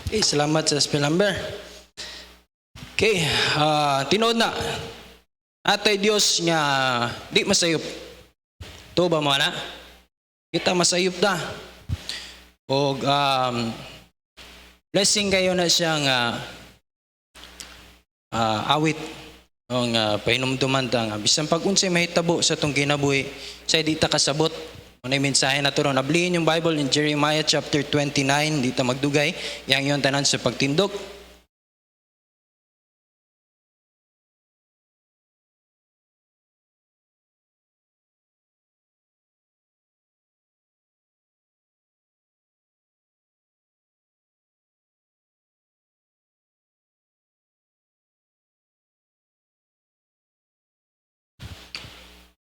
Okay, salamat sa spell number. Okay, tinood na. Atay Dios nga di masayop. To ba mo na? Kita masayop da. O blessing kayo na siyang awit ang pahinumduman ta nga bisan pag unsay mahitabo sa tong kinabuhi say di ta kasabot. Ano yung mensahe na to ron? Ablihin yung Bible in Jeremiah chapter 29, di ta magdugay. Yang yung tanan sa pagtindog.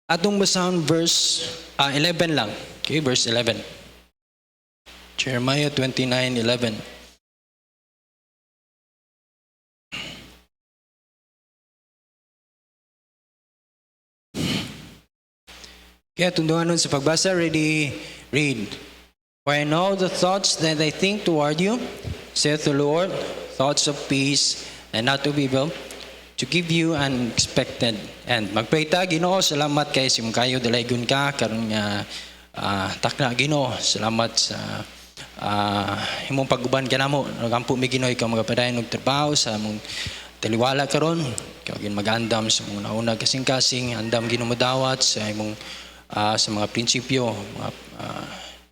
Atong basahon verse 11 lang. Okay, verse 11. Jeremiah 29:11. Kaya tunduhan nun sa pagbasa, ready, read. For I know the thoughts that I think toward you, saith the Lord, thoughts of peace and not of evil, to give you an expected end. Magpray ta, Ginoo, salamat kay sim kayo dalaygon ka karon nga takna Ginoo, salamat sa imong paguban kanamo. Nagampo mi Ginoo ikaw magapadayon og trabaho sa among taliwala karon. Ikaw gin magandam sa mga nauna kasing-kasing, andam Ginoo modawat sa imong sa mga prinsipyo, mga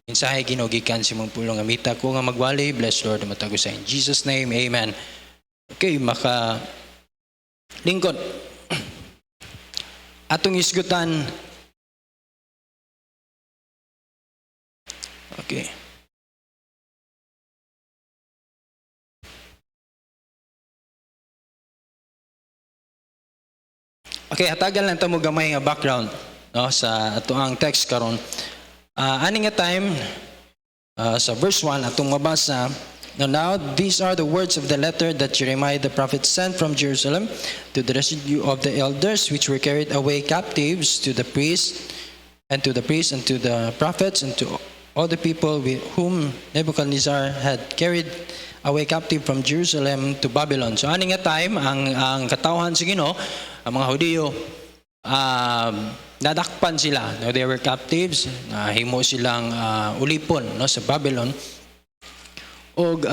mensahe Ginoo gikan sa imong pulong amita ko nga magwali. Bless Lord matago sa in Jesus name. Amen. Okay, maka lingkod. Atong isgutan. Okay. Okay, hatagal lang ta mo gamay nga background no sa atoang text karon. Ani nga time sa verse 1 atong mabasa. Now these are the words of the letter that Jeremiah the prophet sent from Jerusalem to the residue of the elders which were carried away captives to the priests and to the prophets and to all the people with whom Nebuchadnezzar had carried away captive from Jerusalem to Babylon. So ani nga time ang katawhan sa Ginoo, ang mga Hudiyo nadakpan sila. No, they were captives, himo silang ulipon no sa Babylon. Og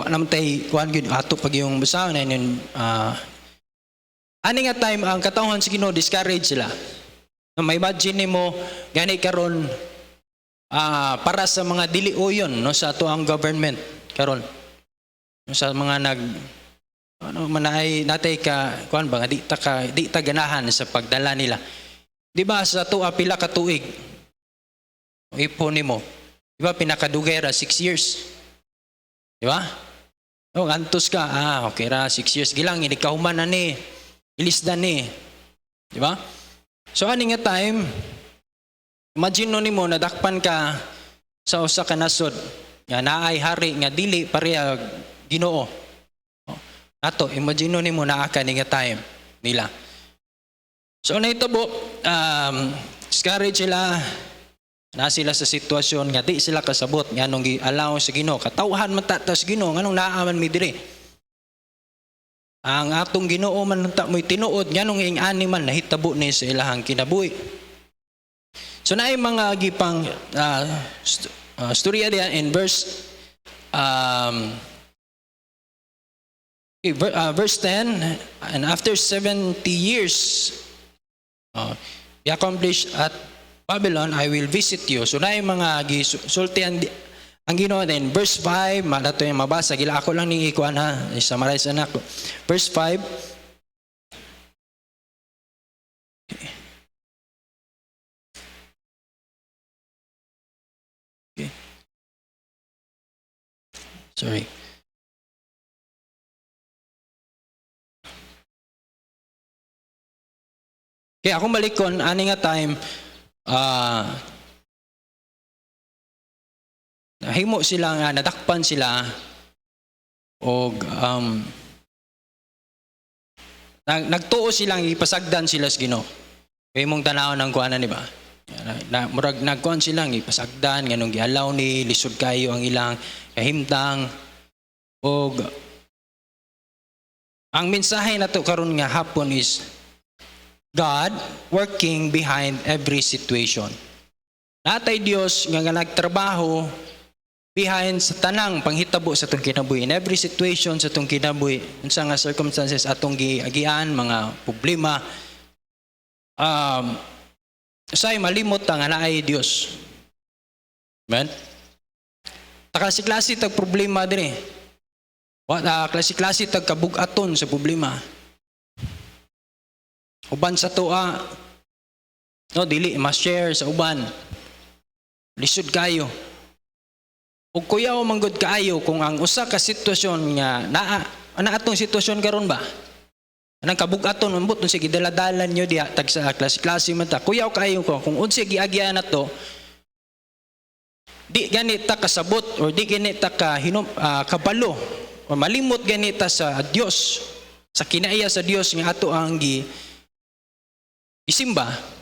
namtay kuan gyud ato pag yung basahon na yun ani nga time ang katawhan sa Ginoo discourage sila. May imagine nimo gani karon para sa mga dili oyon no sa ato ang government karon sa mga manay natay ka kuan ba di ta ganahan sa pagdala nila. Di ba sa ato pila ka tuig ipon nimo. Di ba pinakadugay ra 6 years. Di ba? O, antos ka. Okay ra, 6 years. Gilang, hindi ka human na ni. Ilisdan ni. Di ba? So, ani nga time, imagine no nimo, nadakpan ka sa usa ka nasod. Nga naay hari, nga dili, pareha, Ginoo. Ato, imagine no nimo, naaka ni nga time nila. So, naitabo, discourage sila, na sila sa sitwasyon nga di sila kasabot nga nung gi-allow sa Ginoo katawhan man ta sa Ginoo nganong naaman mi diri ang atong Ginoo man ta moy tinuod nga nung ing-ani man nahitabo ni sa ilahang kinabuhi. So naay mga gipang storya diyan in verse verse 10, and after 70 years be accomplished at Babylon, I will visit you. So na yung mga gisultihan ang Ginoo. Then verse 5, malato yung mabasa. Gila ako lang ni ikuan ha. I-summarize na ako. Verse 5. Okay. Sorry. Okay, akong balikon, ani nga time, nahimo sila nga nadakpan sila og nagtuo silang ipasagdan sila sa Ginoo. Kay mong tanaw ng kuanan di ba? Murag nagkuan silang ipasagdan nganong gialaw ni lisod kayo ang ilang kahimtang. O ang mensahe nato karon nga hapon is God working behind every situation. Natay Dios nga nagtrabaho behind sa tanang panghitabo sa atong kinabuhi. In every situation sa atong kinabuhi, unsa nga circumstances atong giagian, mga problema, say malimot nga naay Dios. Amen? Klase-klase tag problema dire. Klase-klase tag kabug-aton sa problema. Uban sa toa, no, dili ma-share sa uban. Lisod kayo. Ug kuyaw manggod kaayo kung ang usa ka sitwasyon nga naa atong sitwasyon karon ba? Anang kabug-aton umbot sige daladalan nyo diha tag sa klase-klase man ta. Kuyaw kaayo ko kung unsa giagyan nato, di ganita kasabot or di ganita kabalo o malimot ganita sa Dios, sa kinaiya sa Dios nga ato ang isimba.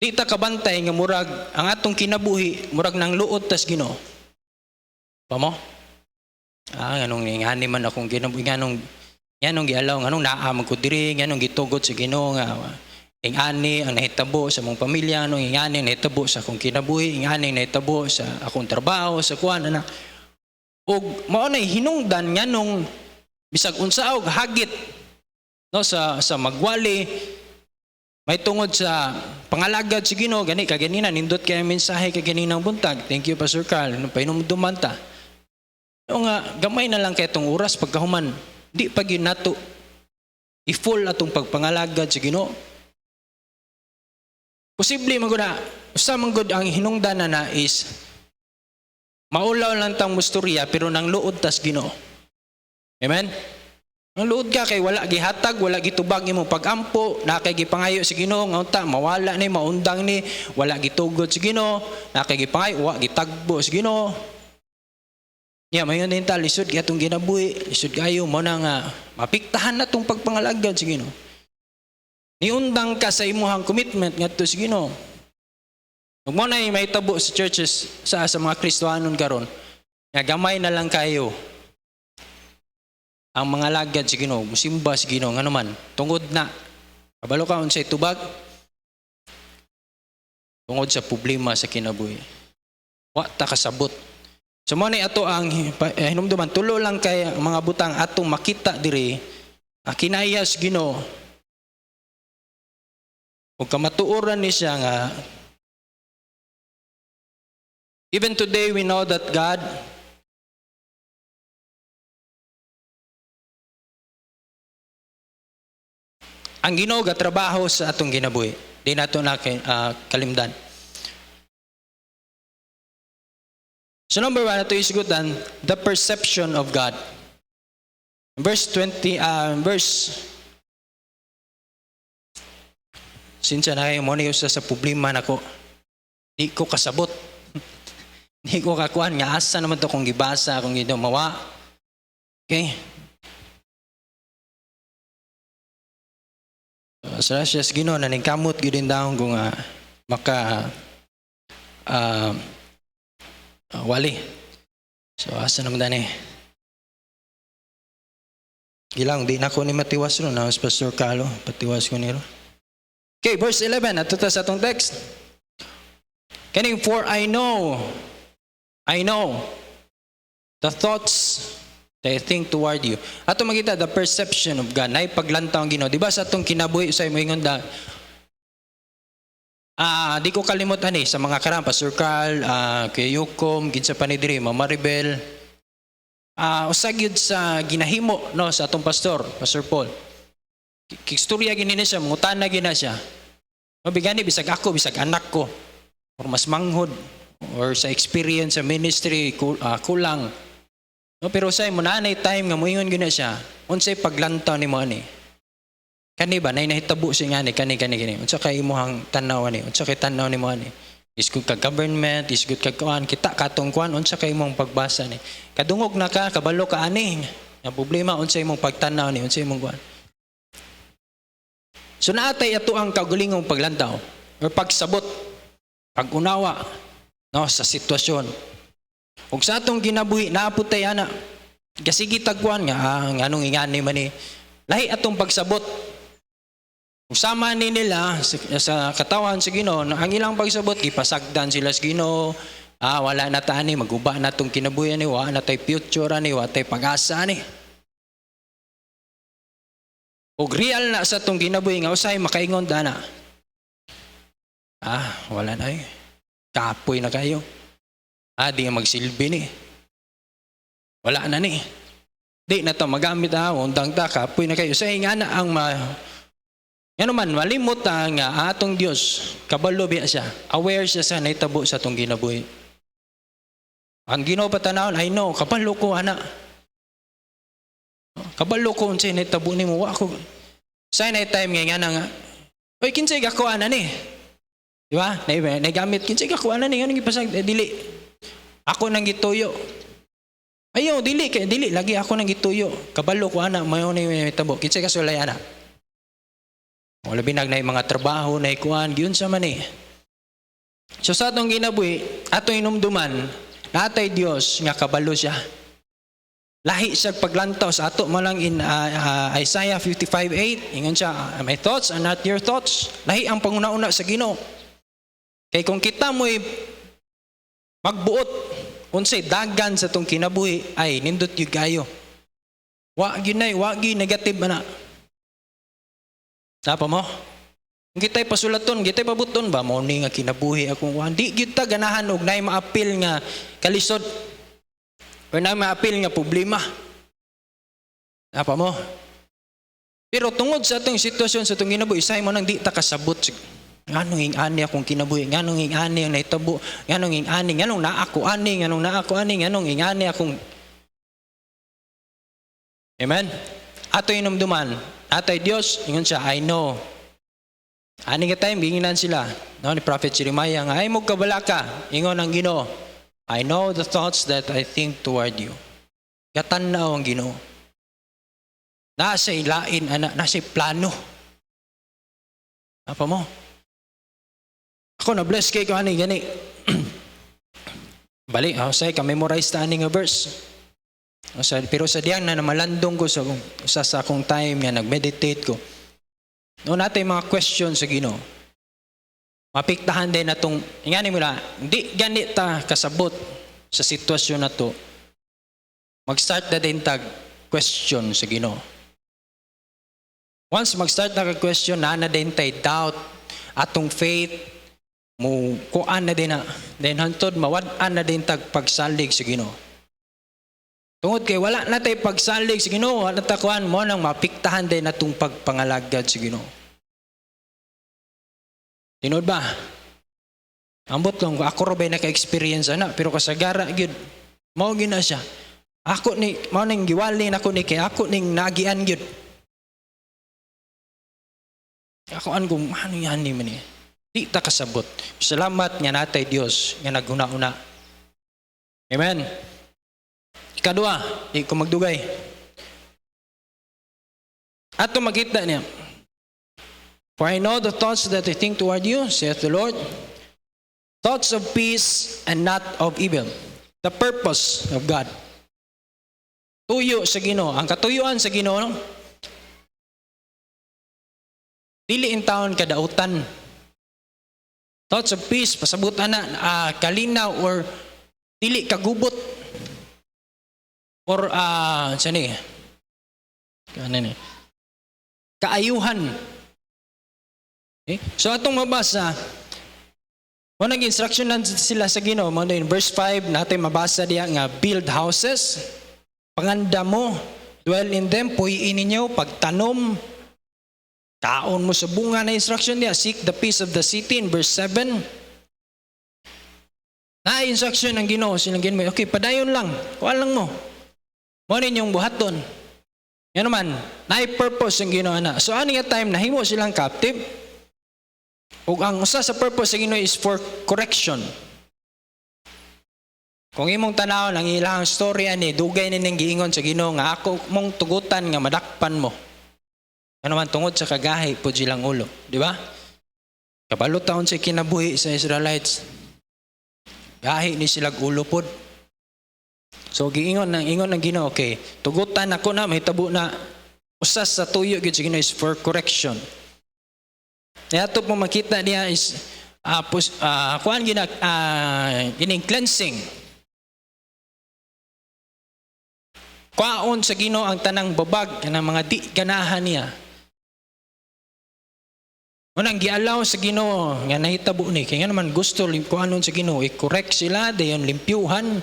Di ta kabantay nga murag ang atong kinabuhi murag nang luod tas Ginoo. Pamo? Nganong ngani man akong kinabuhi nganong gialaw nganong naa man ko diri nganong gitugot sa Ginoo nga ingani ang nahitabo sa mong pamilya nganong ingani nahitabo sa akong kinabuhi ingani nahitabo sa akong trabaho sa kuan ana. Og mao nay hinungdan nganong bisag unsa og hagit no sa magwali may tungod sa pangalagad si Ginoo gani kaganina nindot kay mensahe kay ganinang buntag. Thank you Pastor Carl. Nung painumduman ta. O nga gamay na lang kay tong oras pagkahuman. Di pa gyud nato i-full atong pagpangalagad si Ginoo. Posible man gud usa man gud ang hinungdan na is maulaw lang tang musturya pero nang luod tas Ginoo. Amen. Ang luod ka kay wala gihatag, wala gitubag imong pagampo, na kay gipangayo si Ginoo nga unta mawala ni maundang ni, wala gitugod si Ginoo, na kay gipangayo wa gitagbo si Ginoo. Mayon din ta lisod kay atong ginabuhi, lisod kayo mo na nga mapiktahan na tong pagpangalagad si Ginoo. Niundang ka sa imuhang commitment ngadto si Ginoo. Ug mo nay mahitabo sa churches sa mga Kristiyanon karon, nga gamay na lang kayo ang mga lagad si Ginoo, musimba si Ginoo nga naman tungod na kabalo ka unsay tubag tungod sa problema sa kinabuhi. Wa ta kasabot. So mo ni ato ang hinumduman tulo lang kay mga butang atong makita diri kinaya si Ginoo. Ug kamatuoran ni siya nga even today we know that God ang Ginoo gatrabaho sa atong ginabuhi. Di nato na kalimdan. So number 1 nato isigutan the perception of God. Verse 20 sinsa na kayo mo na sa problema nako. Di ko kasabot. Di ko kakuan nga asa naman to kung gibasa kung mawa. Okay? Sa Ginoo na ningkamot gyud din daw kung wali. So asa naman dani? Gilang di na ko ni matiwas ro na Pastor Carlo, patiwas ko niro. Okay, verse 11 ato ta sa atong text. Kaning for I know the thoughts that I think toward you. Ato makita the perception of God. Nay paglantaw ang Ginoo. Di ba sa atong kinabuhi usay moingon da di ko kalimutan sa mga karang Pastor Carl, kay Yukom, kinsa pa ni diri, Mama Maribel. Usag yun sa ginahimo no sa atong pastor, Pastor Paul. Kikstorya gini na siya, mangutana gina siya. Mabigani bisag ako, bisag anak ko, or mas manghod, or sa experience sa ministry kulang. No, pero say mo na time nga moingon gina siya, unsay paglantaw nimo ani? Kani ba nay nahitabo siya nga ni kani. Unsa kay imong tan-aw ani? Unsa kay tan-aw nimo ani? Is good ka government, is good ka kuan, kita katong kuan unsa kay imong pagbasa ni? Kadungog na ka, kabalo ka ani. Ang problema unsay imong pagtan-aw ni, unsay imong kuan. So naatay ato ang kagulingong paglantaw or pagsabot, pag-unawa no sa sitwasyon. Ug sa atong ginabuhi naaputay ana. Kasigi tagkuan nga nganong ingani man ni lahi atong pagsabot. Usama ni nila sa katawan sa Ginoo, ang ilang pagsabot gipasagdan sila sa Ginoo. Wala na ta ani, maguba na tong kinabuhi ni, wa na tay future ani, wa tay pag-asa ni. Ug real na sa tong ginabuhi nga usay makaingon dana. Wala na eh. Kapoy na kayo. Di magsilbi ni. Wala na ni. Di na to magamit undang ta, kapoy na kayo. Usay nga na ang yan man, malimot nga atong Dios, kabalo biya siya. Aware siya sa naitabo sa atong ginabuhi. Ang Ginoo patanawon, I know, kabalo ko ana. Kabalo ko unsay naitabo nimo, wa ko. Say na time nga nga. Oy, kinsay ako ana ni? Di ba? Nagamit kinsay ako ana ni, anong gipasag dili. Ako nang gituyo. Ayo, dili lagi ako nang gituyo. Kabalo ko ana, mayo ni naitabo. Kinsay ka sulay ana? Wala binag na mga trabaho na ikuan, giyon sa man eh. So sa atong ginabuhi, atong inumduman, natay Dios nga kabalo siya. Lahi siya paglantaw sa ato malang in Isaiah 55:8, ingon siya, my thoughts are not your thoughts. Lahi ang panguna-una sa Ginoo. Kay kung kita mo'y magbuot, unsay dagan sa tong kinabuhi, ay nindot yung kayo. Wa gi negative na. Napa mo? Kung kita'y pasulaton, kita'y pabuton ba? Morning nga kinabuhi akong kuhan. Di kita ganahan og naay maapil nga kalisod. O naay maapil nga problema. Napa mo? Pero tungod sa atong sitwasyon sa atong kinabuhi, isay mo nang di ta kasabot. Nganong ingani akong kinabuhi, nganong ingani ang naitabo, nganong ingani, nganong naa ako ani, nganong ingani akong... Amen? Ato inumduman, atay Dios, ingon siya, I know. Ani nga time, ginginan sila. No, ni Prophet Jeremiah nga, ay mo kabala ka, ingon ang Ginoo. I know the thoughts that I think toward you. Katanaw ang Ginoo. Nasa ilain, nasa plano. Apa mo? Ako na-bless kay ko ani gani. Balik, say ka memorize ta ani nga verse. Pero sa diyan na malandong ko sa akong time nga nag-meditate ko. Noon natin mga questions sa Ginoo. Mapiktahan din na itong, ingani mo na, hindi ganit ta kasabot sa sitwasyon na to. Mag-start na din tag question sa Ginoo. Once mag-start na question, na din tayo doubt, atong faith, mo kuan na din na, then hantod mawad-an na din tag pagsalig sa Ginoo. Tungod kay wala na tayo pagsalig sa Ginoo, wala ta kuan mo nang mapiktahan din natong pagpangalagad sa Ginoo. Tinod ba? Ambot lang ako ra bay naka-experience ana, pero kasagara gyud mao gina siya. Ako ni mao ning giwali nako ni kay ako ning nagian gyud. Ako an kung ano yan ni man ni. Di ta kasabot. Salamat nga natay Dios nga naghuna-una. Amen. Ikadua, di ko magdugay. Ato makita niya. For I know the thoughts that I think toward you, saith the Lord, thoughts of peace and not of evil. The purpose of God. Tuyo sa Ginoo. Ang katuyuan sa Ginoo, no? Dili in taon kadautan. Thoughts of peace, pasabutan na, kalinaw or dili kagubot. Or, saan kaayuhan. Okay? So, atong mabasa, nag instruction na sila sa Ginoo. In verse 5, natin mabasa diya nga, build houses, panganda mo, dwell in them, puhiin ninyo, pagtanom, kaon mo sa bunga na instruction diya, seek the peace of the city, in verse 7. Na-instruction ng Ginoo, silang Ginoo, okay, padayon lang, kuha lang mo. Mo ninyong buhaton. Yan naman, na-purpose yung Ginoo na. So, ano nga time, nahimo silang captive? Ug ang usa sa purpose sa Ginoo is for correction. Kung imong tanawon ang ilang story ani, dugay ning giingon sa Ginoo nga ako mong tugutan nga madakpan mo. Ano man tungod sa kagahi po silang ulo, di ba? Kabalo taon sa kinabuhi sa Israelites. Gahi ni silang ulo pod. So giingon ng Ginoo, okay, tugutan ako na mahitabo na usas sa tuyo gyud sa Ginoo is for correction. Kaya ato po makita niya is kuan gining cleansing. Kwaon sa Ginoo ang tanang babag ng mga di ganahan niya. Unang gialaw sa Ginoo nga nahitabo ni kaya naman gusto kuanon sa Ginoo i-correct sila dayon limpyuhan.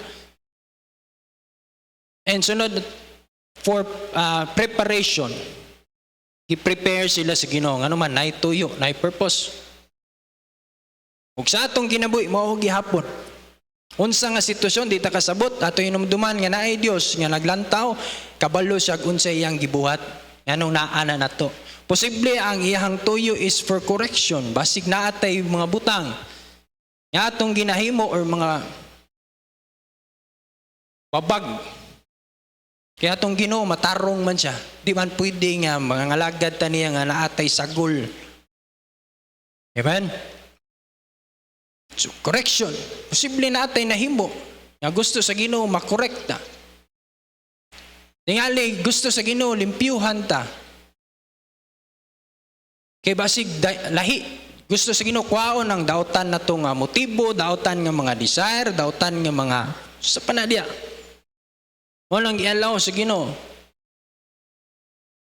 And sunod for preparation. I-prepare sila sa Ginoo nga naman nay tuyo, nay purpose. Ug sa atong kinabuhi mao gihapon. Unsa nga sitwasyon di ta kasabot ato hinumduman nga naay Dios nga naglantaw kabalo siya unsa iyang gibuhat nganong naana nato. Posible ang iyang tuyo is for correction basig naatay mga butang nga atong ginahimo or mga babag. Kaya atong Ginoo matarong man siya. Di man pwede nga mga ngalagad ta niya nga naatay sagol. Amen? So, correction. Posible natin nahimo. Nga gusto sa Ginoo makorekta. Tingali gusto sa Ginoo limpyuhan ta. Kay basig lahi. Gusto sa Ginoo kwaon ang dautan na to nga motibo, dautan nga mga desire, dautan nga mga sa panadya. Walang i-allow sa Ginoo.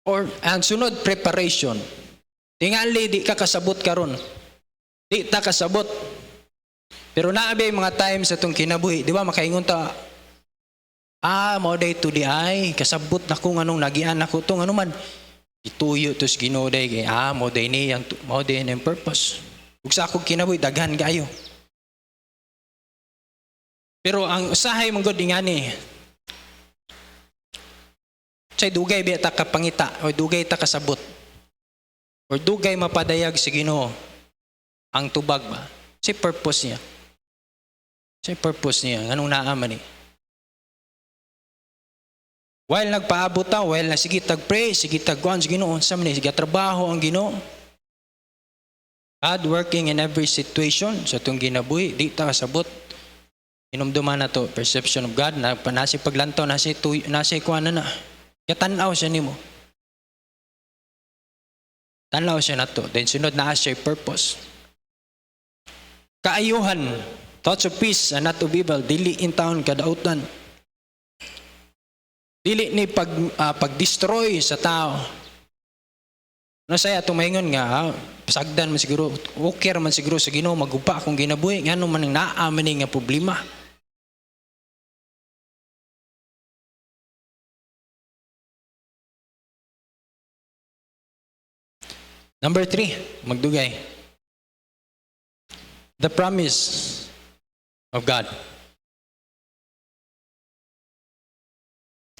Or ang sunod preparation. Tingali di ka kasabot karon. Di ta kasabot. Pero naabay mga times sa itong kinabuhi, di ba makaingon ta, mo day to di ay, kasabot na kung anong nagian ako itong ano man, ituyo tos Ginoo day, mo day ni, mo day ni purpose. Ug sa akong kinabuhi, daghan kayo. Pero ang usahay mong god ingani, say dugay biya ta kapangita, o dugay ta kasabot, or dugay mapadayag sa Ginoo, ang tubag ba? Si purpose niya. Sa purpose niya, anong naaman eh. While nagpaabot ta, while na sige tag-pray, sige tag-kuan sa Ginoo, sa man sige trabaho ang Ginoo. God working in every situation sa itong ginabuhi, di ta kasabot. Inumduman na to, perception of God, na nasi paglantaw, nasi kuan na. Katanaw siya nimo. Tanaw siya na to. Then sunod na siya purpose. Kaayuhan, thoughts of peace and not of evil, dili in town kadautan. Dili ni pag-destroy sa tao. No saya tumaingon nga, pasagdan man siguro, okay man siguro sa Ginoo magupa akong ginabuhi, ngano man ang naaman nga problema. Number 3, magdugay. The promise of God.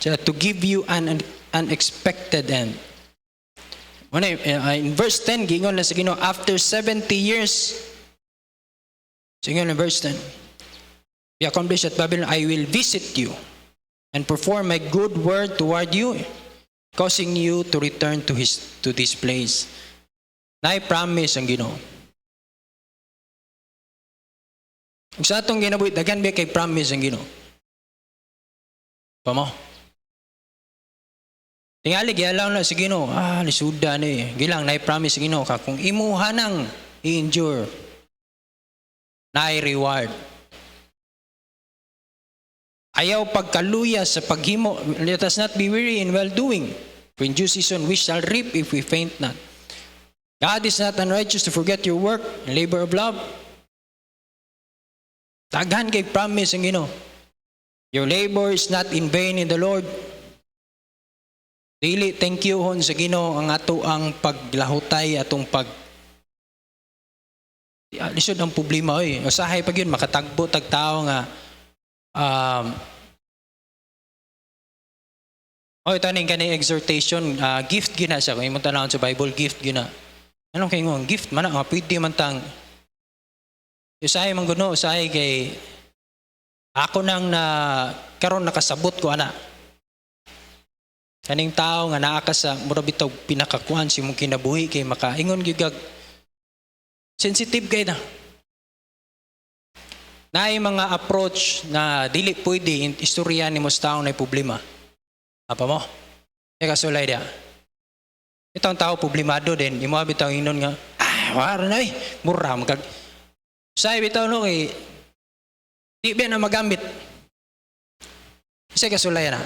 So, to give you an unexpected end. In verse 10, gingon na sa Ginoo, after 70 years, gingon in verse 10, be accomplished at Babylon, I will visit you and perform my good word toward you, causing you to return to this place. Na-promise ang Ginoo. Kung sa atong ginabuhi, daghan ba kay promise ang Ginoo? Pamo? Tingali, gialaw na si Ginoo. Lisuda ni. Gilang, na-promise ang Ginoo ka. Kung imuha nang i-endure, na-reward. Ayaw pagkaluya sa paghimo. Let us not be weary in well-doing. For in due season we shall reap if we faint not. God is not unrighteous to forget your work and labor of love. Daghan kay promise ang Ginoo. Your labor is not in vain in the Lord. Dili thank you hon sa Ginoo ang ato ang paglahutay atong lisod ang problema oy. Usahay pag yun makatagbo tag tao nga taning kanay exhortation gift gina siya kung imong tanawon sa Bible gift gina. Anong kay ngong gift man pwede man tang usahay man guno usahay kay ako nang karon nakasabot ko ana. Kaning tao nga naa ka sa mura bitaw pinakakuan si mong kinabuhi kay makaingon gyud sensitive kay na. na mga approach na dili pwede istorya ni mo sa taong na problema. Apa mo? Kaya kasulay dia. Itong tao problemado din. Imo bitaw inon nga, wala na mura. Say bitaw no di ba na magamit. Kasi kasulay na.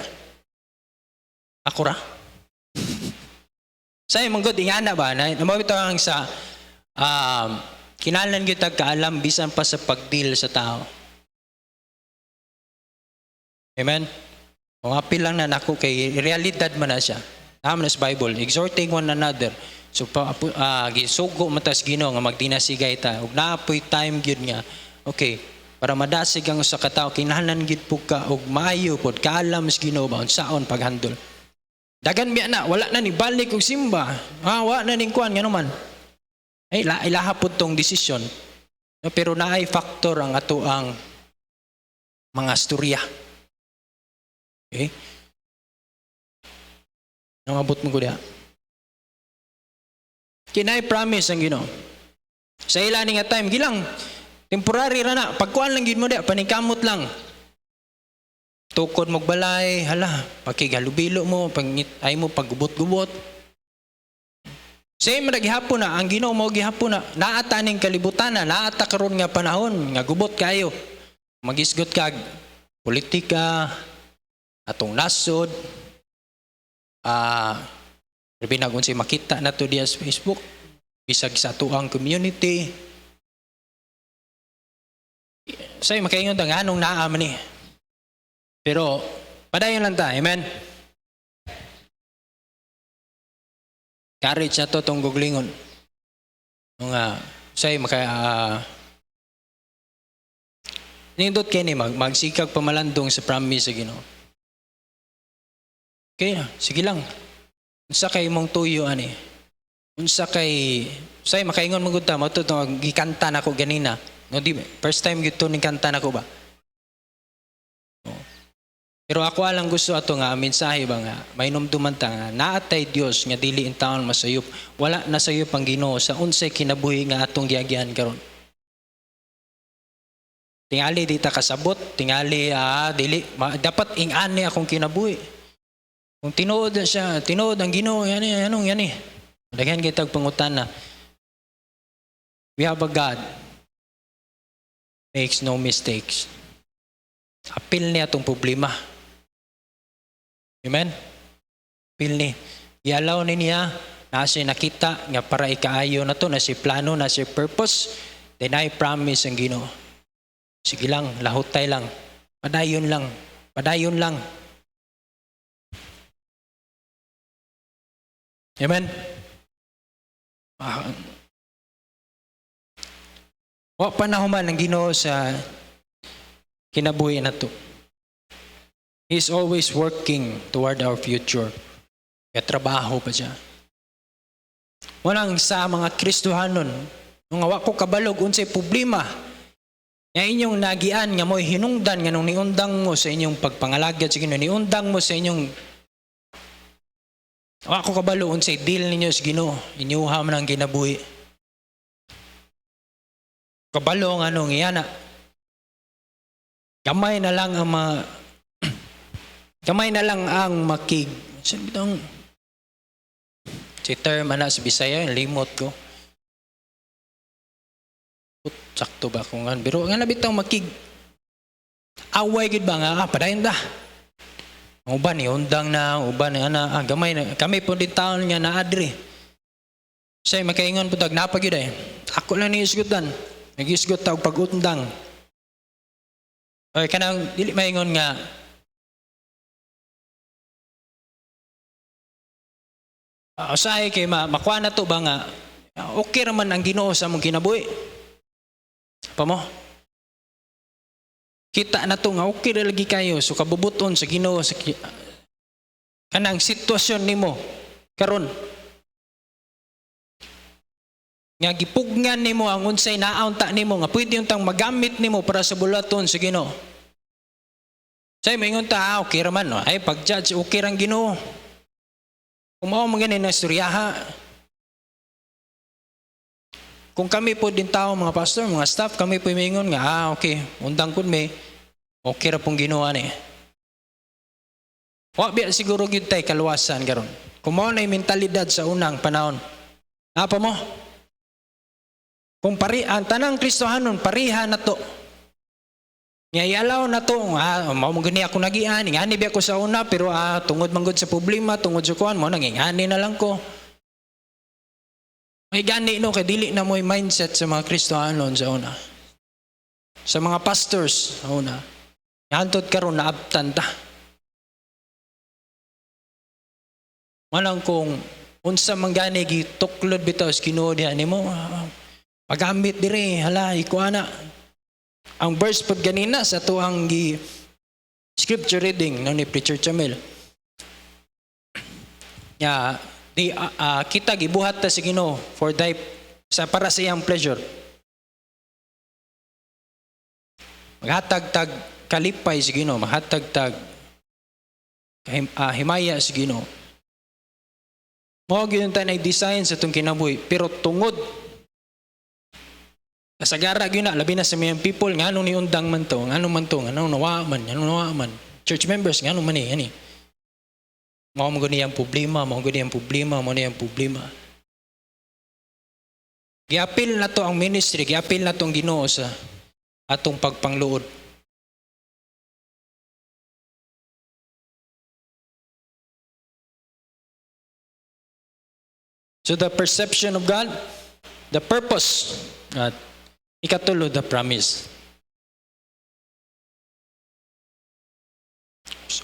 Ako ra. Say manggod ingana ba na mabitaw ang sa kinahanglan gyud tag kaalam bisan pa sa pagdeal sa tao. Amen. Kung apil lang na nako kay realidad man na siya. Tama na sa Bible, exhorting one another. So gisugo matas Ginoo nga magdinasigay ta. Ug naapoy time gyud nga. Okay, para madasig ang usa ka tawo kinahanglan gyud pug ka og maayo pod kaalam sa Ginoo ba unsaon paghandle. Dagan biya na wala na ni balik og simba. Wa na ning kuan nganuman. Ay ilaha pod tong desisyon. Pero naay factor ang ato ang mga storya. Okay? Namabot mo ko diha. Kinay promise ang Ginoo. Sa ila ni nga time gilang temporary ra na pagkuan lang gid mo diha paningkamot lang. Tukod mo balay, hala, pakigalubilo mo, ay mo paggubot-gubot. Same ra gihapon na ang Ginoo mo gihapon na naata ning kalibutan na naata karon nga panahon nga gubot kayo. Magisgot kag politika, atong nasod, pinag unsay makita na to diya sa Facebook, bisag sa tuang community. Say makaingon ta nga anong naa man ni. Pero padayon lang ta, amen. Courage na to tong guglingon. Nga say nindot kay ni magsikag pamalandong sa promise sa Ginoo. Okay, sige lang. Unsa kay mong tuyo ani? Unsa kay say makaingon mong gud ta mo to gikanta nako ganina. No di first time gid to ning kanta nako ba? Pero ako alang gusto ato nga mensahe ba nga mainumduman ta nga naatay Dios nga dili in taon masayop. Wala na sayop ang Ginoo sa unsay kinabuhi nga atong giagian karon. Tingali di ta kasabot, tingali dili dapat ingani akong kinabuhi. Kung tinuod siya, tinuod ang Ginoo, yan anong yan eh. Daghan kitag pangutana. We have a God makes no mistakes. Apil niya itong problema. Amen? Apil ni. Ialaw ni niya na siya nakita nga para ikaayo na to, na si plano, na si purpose. Then I promise ang Ginoo. Sige lang, lahutay lang. Padayon lang. Padayon lang. Amen? Wa panahuman ang Ginoo sa kinabuhi na to. He is always working toward our future. Kaya trabaho pa siya. Walang sa mga Kristohanon, nung wa ko kabalog unsay problema, nga inyong nagian nga mo'y hinungdan nga nung niundang mo sa inyong pagpangalagad sa Ginoo, niundang mo sa inyong wa ko kabalo unsay deal ninyo sa Ginoo, inyuha man ang kinabuhi. Kabalo nga nung iyana. Gamay na lang ang gamay na lang ang makig. Sabi itong si term ana sa Bisaya, limot ko. Sakto ba kung nga? Pero nga nabitang makig. Away gid ba nga? Padayon da. Ang uban ni undang na, uban ni ana, gamay na. Kami po din taon niya na adre. Say makaingon po tag napagid ay. Ako lang ni isgutan. Nag-isgot ta og pag-undang. Ay kanang dili maingon nga usahay kay makuha na to ba nga okay raman ang Ginoo sa mong kinabuhi. Pa mo? Kita na to nga okay ra lagi kayo so kabubuton sa Ginoo sa kanang sitwasyon nimo karon. Nga gipugngan nimo ang unsay naunta nimo nga pwede untang magamit nimo para sa bulaton sa Ginoo. Say maingon ta okay raman no. Ay pag-judge okay rang Ginoo. Kung mao man ganin na istoryaha. kung kami po din tao, mga pastor, mga staff, kami po mingon nga, okay, undang kun may, okay ra pong ginawa ni. Wa biya siguro gyud tay kaluwasan karon. Kung mao na mentalidad sa unang panahon. Apa mo? Kung ang tanang Kristohanon pariha na to. Nga ialaw na to, mao mo gani ako nagian, ingani biya ko sa una pero tungod manggod sa problema, tungod sa kuan mo nangingani na lang ko. May gani no kay dili na mo mindset sa mga Kristohanon sa una. Sa mga pastors sa una. Hantod karon naabtan ta. Manang kung unsa man gani gituklod bitaw sa Ginoo diha nimo, pagamit dire hala iko ana. Ang verse pod ganina sa tuang scripture reading no ni Preacher Chamel. Ya kita gibuhat ta sa Ginoo for para sa iyang pleasure. Maghatag tag kalipay sa Ginoo, maghatag tag himaya sa Ginoo. Mao gyud ta nag-design sa tong kinabuhi pero tungod kasagara gyud na labi na sa mga people ngano ni undang man to, ngano nawa man. Church members ngano man ani. Mao mo gani ang problema, mao ni ang problema. Giapil na to ang ministry, giapil na tong Ginoo sa atong pagpangluod. So the perception of God, the purpose, at ikatulo, the promise.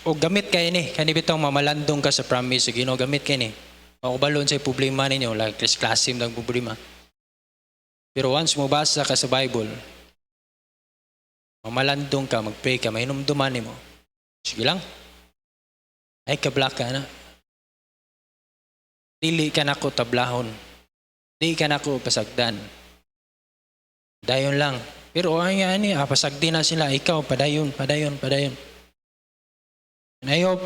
O gamit kayo ni, kanibitang mamalandong ka sa promise, Ginoo gamit kayo ni. O balon sa problema ninyo, like klasim ng problema. Pero once mo basa ka sa Bible, mamalandong ka, mag-pray ka, mainumduman mo. Sige lang. Ay kablak ka na. Dili ka nako tablahon. Dili ka nako pasagdan. Dayon lang. Pero ay nga ni, pasagdi na sila. Ikaw, padayon. And I hope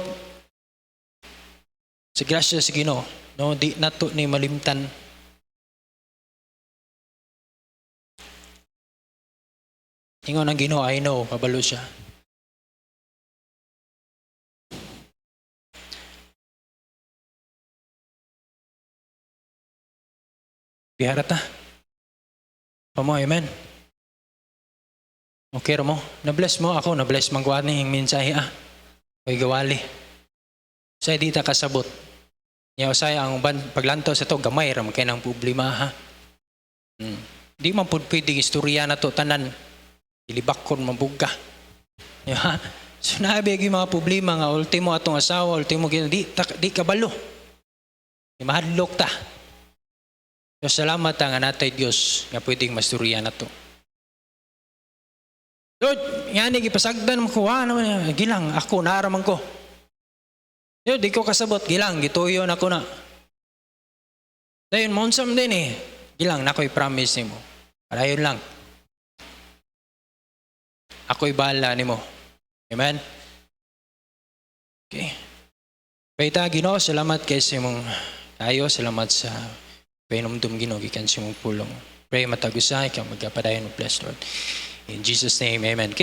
sa grasya sa Ginoo, no, di nato ni malimtan. Ingon ang Ginoo, I know, kabalo siya. Biharata. Pamo, amen. Okay mo. Na-bless mo ako. Na-bless mangguan ni yung mensahe Oy gawali. Say di ta kasabot. Nya usay ang paglantaw sa to gamay ra kay nang problema Di man pud pwedeng istorya na to tanan. Ilibakon mabuga. Ya. So nabi gyud mga problema nga ultimo atong asawa, ultimo di kabalo. Di mahadlok ta. So salamat nga natay Dios nga pwedeng masturya na to. Lord, yan gipasagdan mo ko, naman, gilang, ako, naaraman ko. Lord, di ko kasabot, gilang, gituyo na ko na. Dayon, monsam din gilang, nako'y promise ni mo. Parayon lang. Ako'y bahala ni mo. Amen? Okay. Paita, Ginoo, salamat kay sa mong tayo, salamat sa pinumdum Ginoo, gikan sa mong pulong. Pray matagusay, ikaw magkapadayon mo, bless Lord. In Jesus' name, amen.